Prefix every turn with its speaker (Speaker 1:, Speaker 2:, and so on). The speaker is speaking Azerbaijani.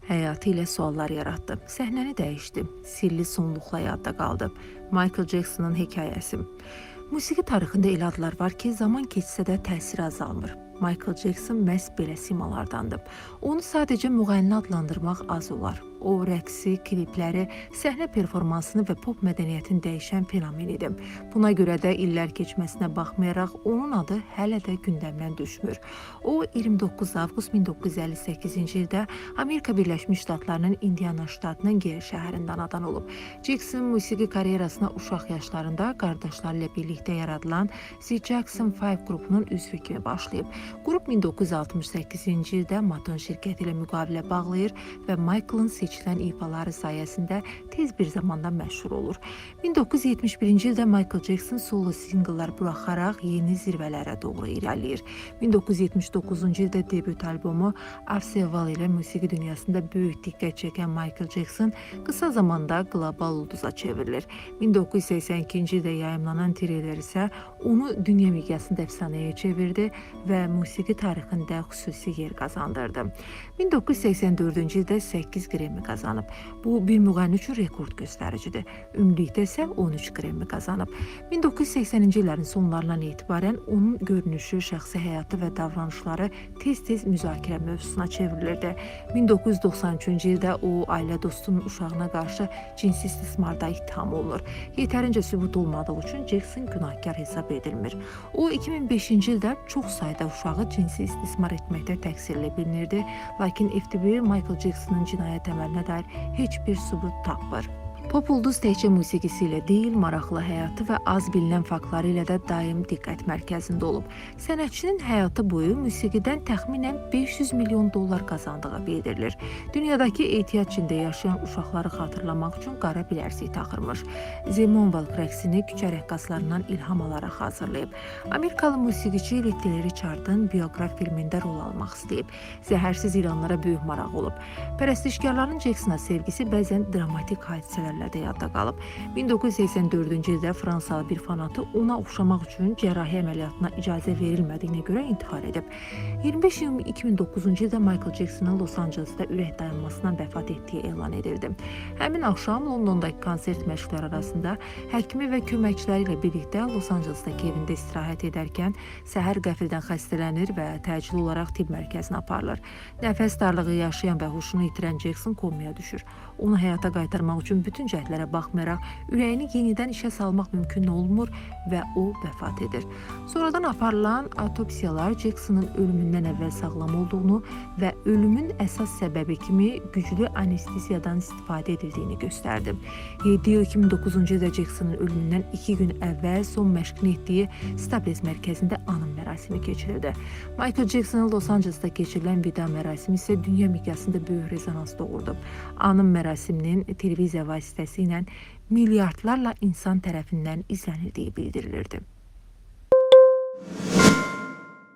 Speaker 1: həyatı ilə suallar yaratdı. Səhnəni dəyişdi. Sirli sonluqla yadda qaldı. Michael Jackson'ın hekayəsi. Musiqi tarixində elə adlar var ki, zaman keçsə də təsiri azalmır. Michael Jackson məhz belə simalardandır. Onu sadəcə müğənni adlandırmaq az olar. O, rəqsi, klipləri, səhnə performansını və pop mədəniyyətini dəyişən fenomen idi. Buna görə də illər keçməsinə baxmayaraq, onun adı hələ də gündəmdən düşmür. O, 29 avqust 1958-ci ildə Amerika Birləşmiş Ştatlarının Indiana ştatının Geri şəhərində anadan olub. Jackson musiqi karyerasına uşaq yaşlarında qardaşları ilə birlikdə yaradılan The Jackson 5 qrupunun üzvü kimi başlayıb. Qrup 1968-ci ildə Maton şirkəti ilə müqavilə bağlayır və Michael'ın seçilən ifaları sayəsində tez bir zamanda məşhur olur. 1971-ci ildə Michael Jackson solo singllar buraxaraq yeni zirvələrə doğru irəliləyir. 1979-cu ildə debüt albomu Afseval ilə musiqi dünyasında böyük diqqət çəkən Michael Jackson qısa zamanda qlobal ulduza çevrilir. 1982-ci ildə yayımlanan Thriller isə onu dünya miqyasında əfsanəyə çevirdi və musiqi tarixində xüsusi yer qazandırdı. 1984-cü ildə 8 Grammy qazanıb. Bu, bir müğənni üçün rekord göstəricidir. Ümumilikdə isə 13 Grammy qazanıb. 1980-ci illərin sonlarından etibarən onun görünüşü, şəxsi həyatı və davranışları tez-tez müzakirə mövzusuna çevrilirdi. 1993-cü ildə o, ailə dostunun uşağına qarşı cinsi istismarda ittiham olunur. Yetərincə sübut olmadığı üçün Jackson günahkar hesab edilmir. O, 2005-ci ildə çox sayda uşağı cinsi istismar etməkdə təqsirli bilinirdi, lakin FTB Michael Jackson'ın cinayət əməlinə dair heç bir sübut tapmır. Pop ulduz təkcə musiqisi ilə deyil, maraqlı həyatı və az bilinən faktları ilə də daim diqqət mərkəzində olub. Sənətçinin həyatı boyu musiqidən təxminən 500 milyon dollar qazandığı bildirilir. Dünyadakı ehtiyat içində yaşayan uşaqları xatırlamaq üçün qara bilərzik taxırmış. The Moonwalk rəqsini küçə rəqqaslarından ilham alaraq hazırlayıb. Amerikalı musiqiçi Little Richard'ın bioqraf filmində rol almaq istəyib. Zəhərsiz ilanlara böyük maraq olub. Pərəstişkarların Jacksona sevgisi bəzən dramatik hadisələr də yadda qalıb. 1984-cü ildə Fransalı bir fanatı ona oxşamaq üçün cərrahi əməliyyatına icazə verilmədiyinə görə intihar edib. 25 iyun 2009-cu ildə Michael Jackson'ın Los Angeles'da ürək dayanmasından vəfat etdiyi elan edildi. Həmin axşam Londondakı konsert məşqləri arasında həkimi və köməkçiləri ilə birlikdə Los Angeles'dakı evində istirahət edərkən səhər qəfildən xəstələnir və təcili olaraq tibb mərkəzinə aparılır. Nəfəs darlığı yaşayan və huşunu itirən Jackson komaya düşür. Onu həyata qaytarmaq üçün bütün cəhdlərə baxmayaraq ürəyini yenidən işə salmaq mümkün olmur və o vəfat edir. Sonradan aparılan autopsiyalar Jackson'ın ölümündən əvvəl sağlam olduğunu və ölümün əsas səbəbi kimi güclü anesteziyadan istifadə edildiyini göstərdi. 7 iyul 2009-cu ildə Jackson'ın ölümündən 2 gün əvvəl son məşqini etdiyi Staples mərkəzində anım mərasimi keçirildi. Michael Jackson'ın Los Angeles'da keçirilən vida mərasimi isə dünya miqyasında böyük rezonans doğurdu. Anım mərasiminin televiziya vasitəsilə milyardlarla insan tərəfindən izlənildiyi bildirilirdi.